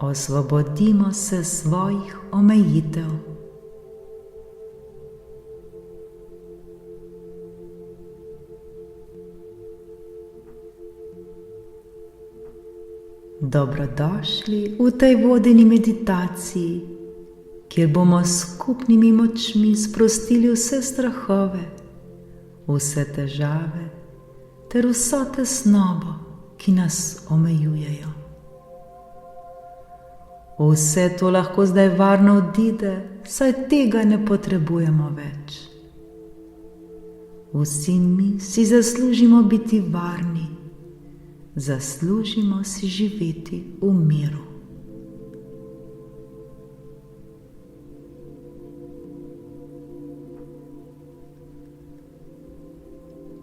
Osvobodimo se svojih omejitev. Dobrodošli v tej vodeni meditaciji, kjer bomo s skupnimi močmi sprostili vse strahove, vse težave ter vso tesnobo, ki nas omejujejo. Vse to lahko zdaj varno odide, saj tega ne potrebujemo več. Vsi mi si zaslužimo biti varni, zaslužimo si živeti v miru.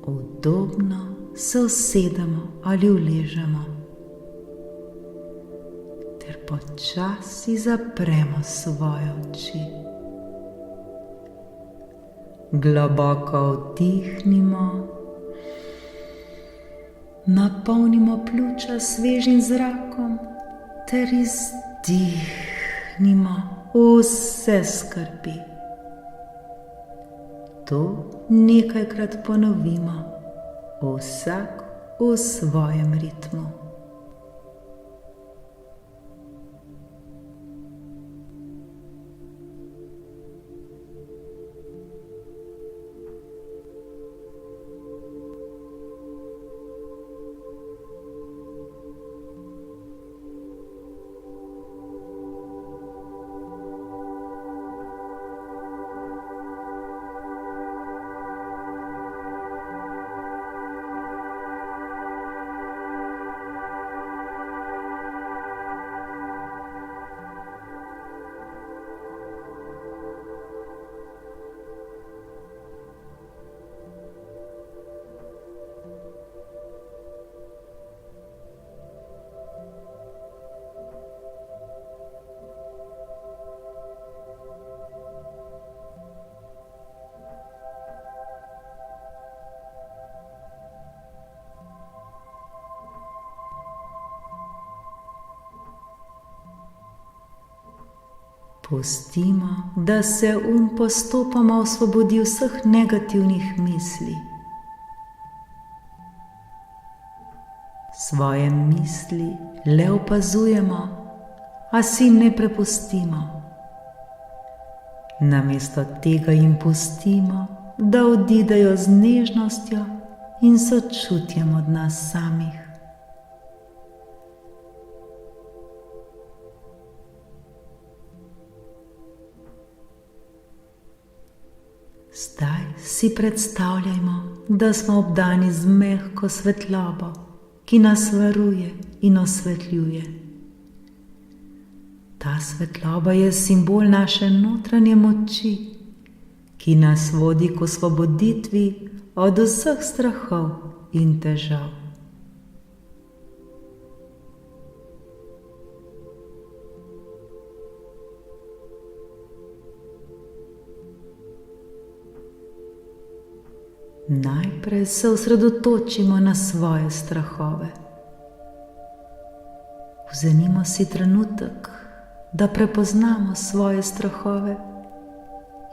Udobno se usedemo ali uležemo ter počasi zapremo svoje oči. Globoko vdihnimo, napolnimo pljuča s svežim zrakom ter izdihnimo vse skrbi. To nekajkrat ponovimo, vsak v svojem ritmu. Pustimo, da se postopoma osvobodi vseh negativnih misli. Svoje misli le opazujemo, a si ne prepustimo. Namesto tega jim pustimo, da odidejo z nežnostjo in sočutjem od nas samih. Zdaj si predstavljajmo, da smo obdani z mehko svetlobo, ki nas varuje in osvetljuje. Ta svetloba je simbol naše notranje moči, ki nas vodi k osvoboditvi od vseh strahov in težav. Najprej se osredotočimo na svoje strahove. Vzemimo si trenutek, da prepoznamo svoje strahove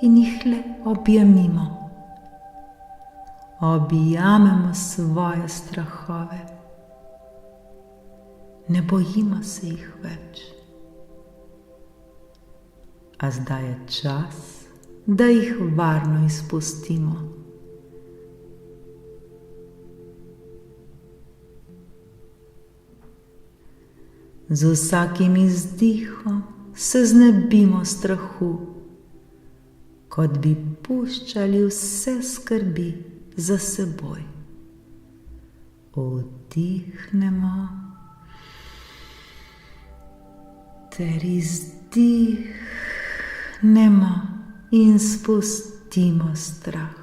in jih le objemimo. Objamemo svoje strahove. Ne bojimo se jih več. A zdaj je čas, da jih varno izpustimo. Z vsakim izdihom se znebimo strahu, kot bi puščali vse skrbi za seboj. Vdihnemo ter izdihnemo in spustimo strah.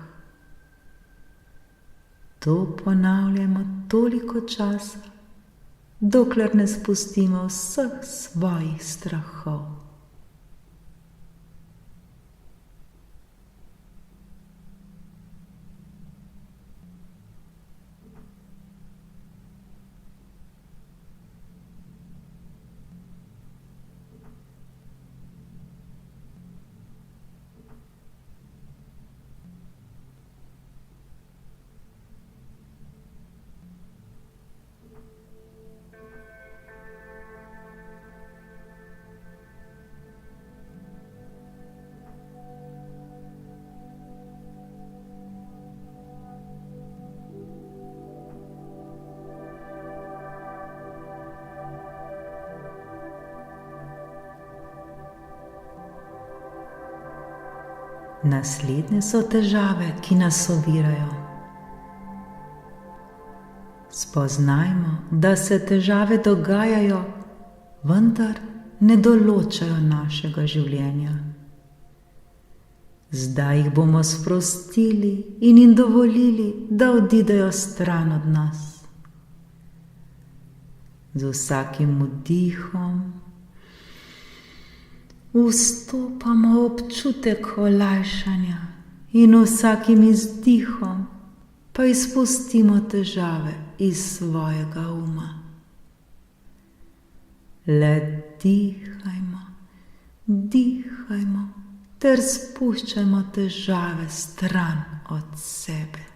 To ponavljamo toliko časa, dokler ne spustimo vseh svojih strahov. Naslednje so težave, ki nas ovirajo. Spoznajmo, da se težave dogajajo, vendar ne določajo našega življenja. Zdaj jih bomo sprostili in jim dovolili, da odidejo stran od nas. Z vsakim vdihom vstopamo v občutek olajšanja in vsakim izdihom pa izpustimo težave iz svojega uma. Le dihajmo, dihajmo ter spuščajmo težave stran od sebe.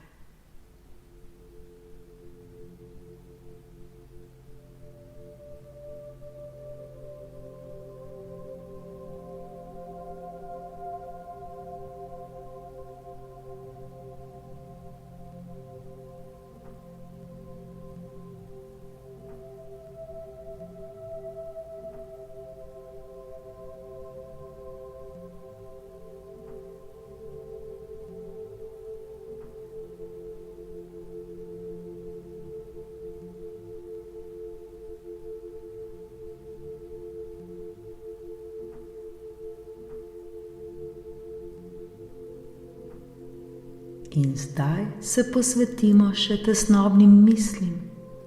In zdaj se posvetimo še tesnobnim mislim,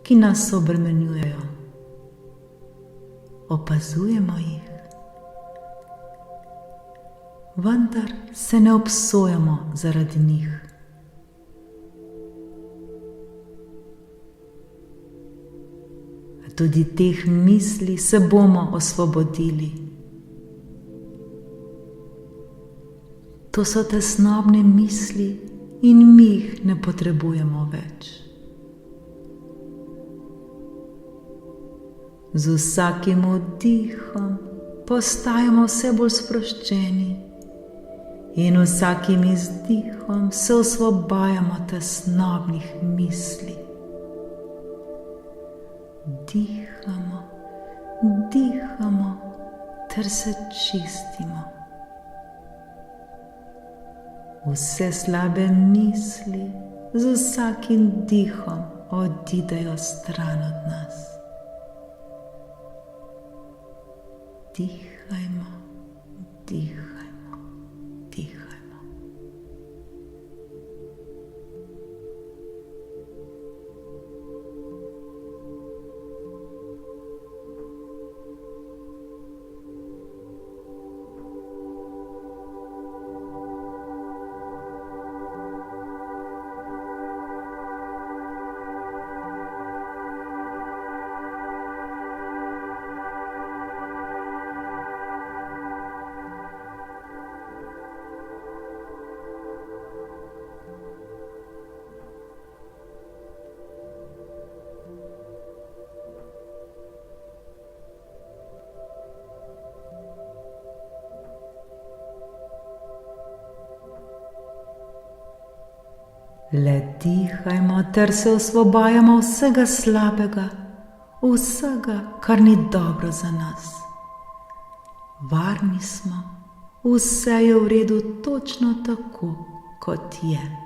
ki nas obremenjujejo. Opazujemo jih, vendar se ne obsojamo zaradi njih. Tudi teh misli se bomo osvobodili. To so tesnobne misli in mi jih ne potrebujemo več. Z vsakim vdihom postajamo vse bolj sproščeni in vsakim izdihom se osvobajamo tesnobnih misli. Dihamo, dihamo ter se čistimo. Vse slabe misli z vsakim dihom odidejo stran od nas. Dihajmo, dihajmo, dihajmo. Le dihajmo ter se osvobajamo vsega slabega, vsega, kar ni dobro za nas. Varni smo, vse je v redu točno tako, kot je.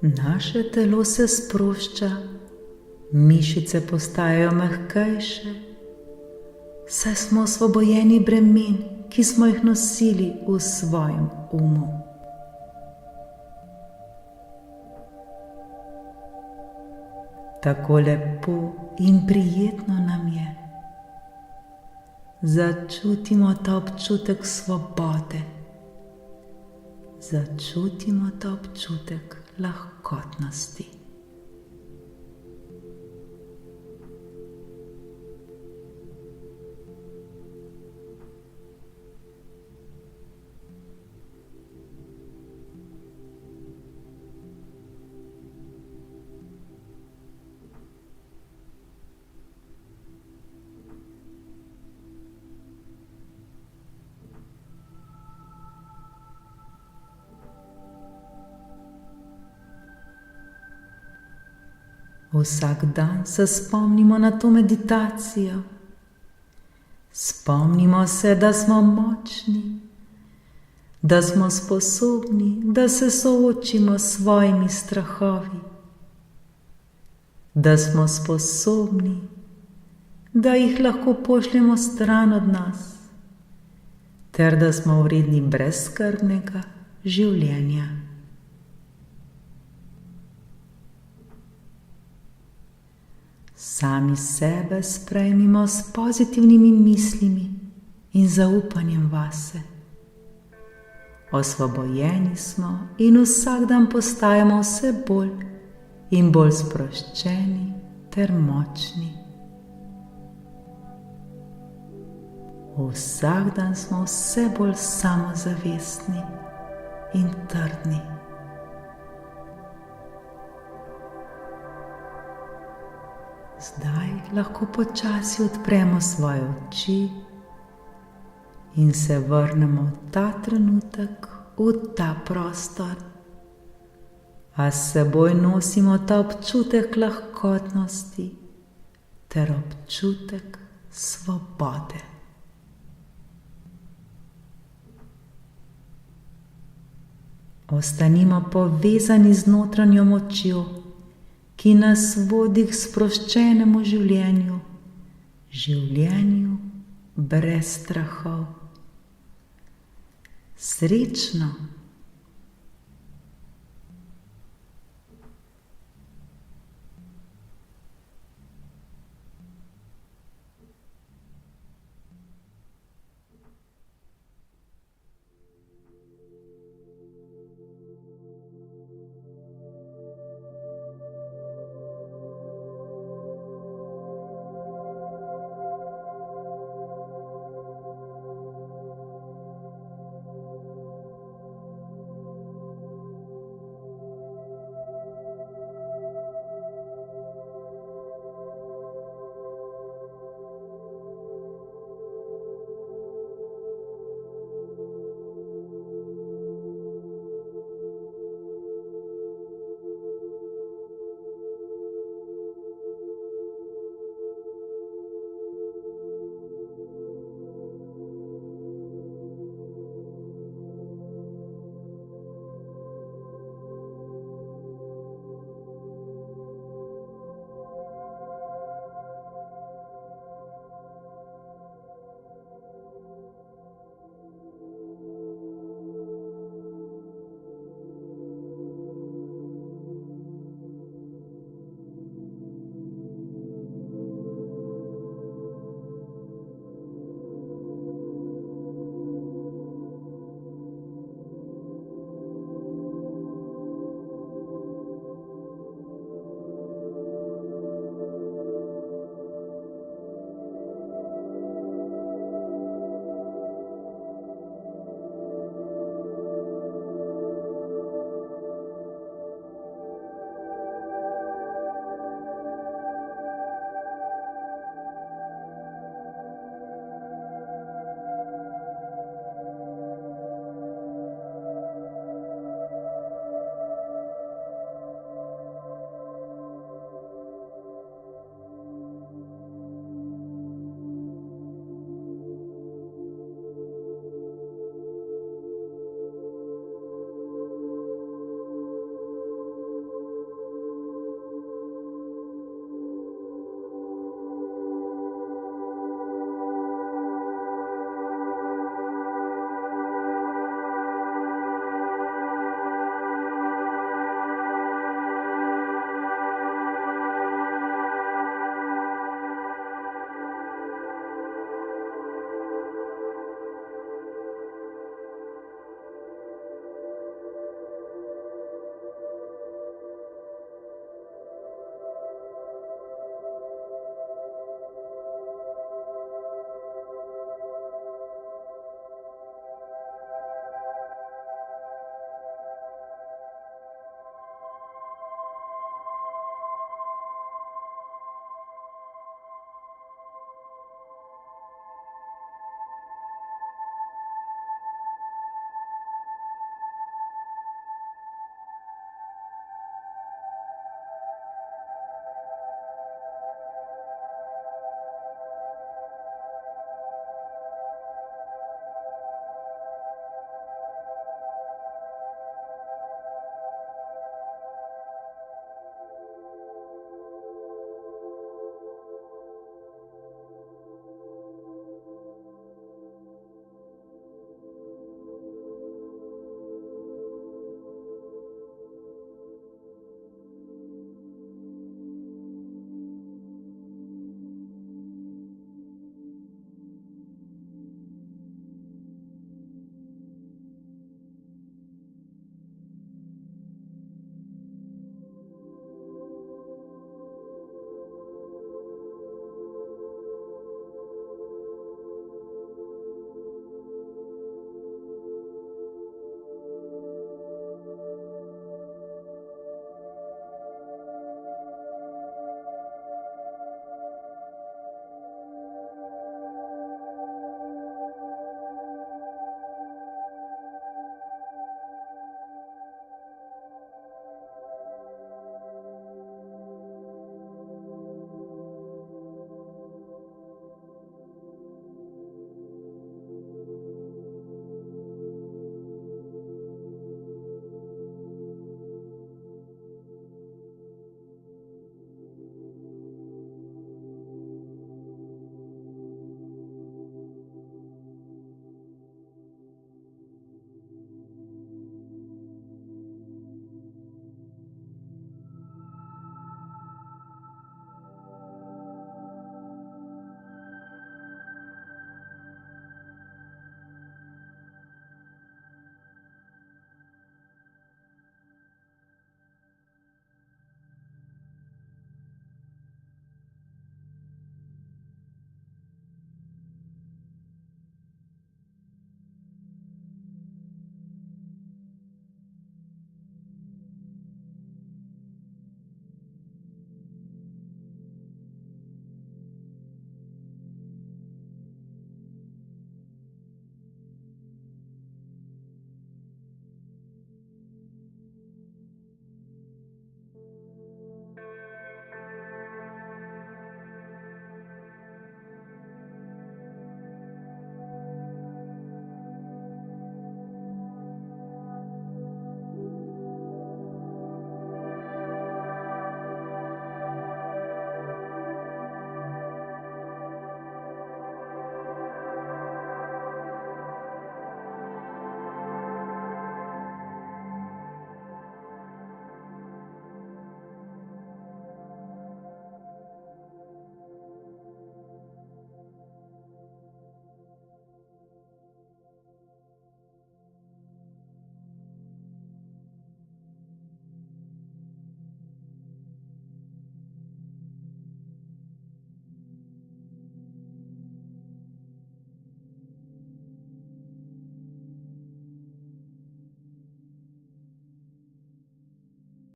Naše telo se sprošča, mišice postajajo mehkejše, saj smo osvobojeni bremen, ki smo jih nosili v svojem umu. Tako lepo in prijetno nam je. Začutimo ta občutek svobode. Začutimo ta občutek lahkotnosti. Vsak dan se spomnimo na to meditacijo. Spomnimo se, da smo močni, da smo sposobni, da se soočimo s svojimi strahovi, da smo sposobni, da jih lahko pošljemo stran od nas, ter da smo vredni brezskrbnega življenja. Sami sebe sprejmimo s pozitivnimi mislimi in zaupanjem vase. Osvobojeni smo in vsak dan postajamo vse bolj in bolj sproščeni ter močni. Vsak dan smo vse bolj samozavestni in trdni. Zdaj lahko počasi odpremo svoje oči in se vrnemo v ta trenutek, v ta prostor, a s seboj nosimo ta občutek lahkotnosti ter občutek svobode. Ostanimo povezani z notranjo močjo, ki nas vodi k sproščenemu življenju, življenju brez strahov. Srečno!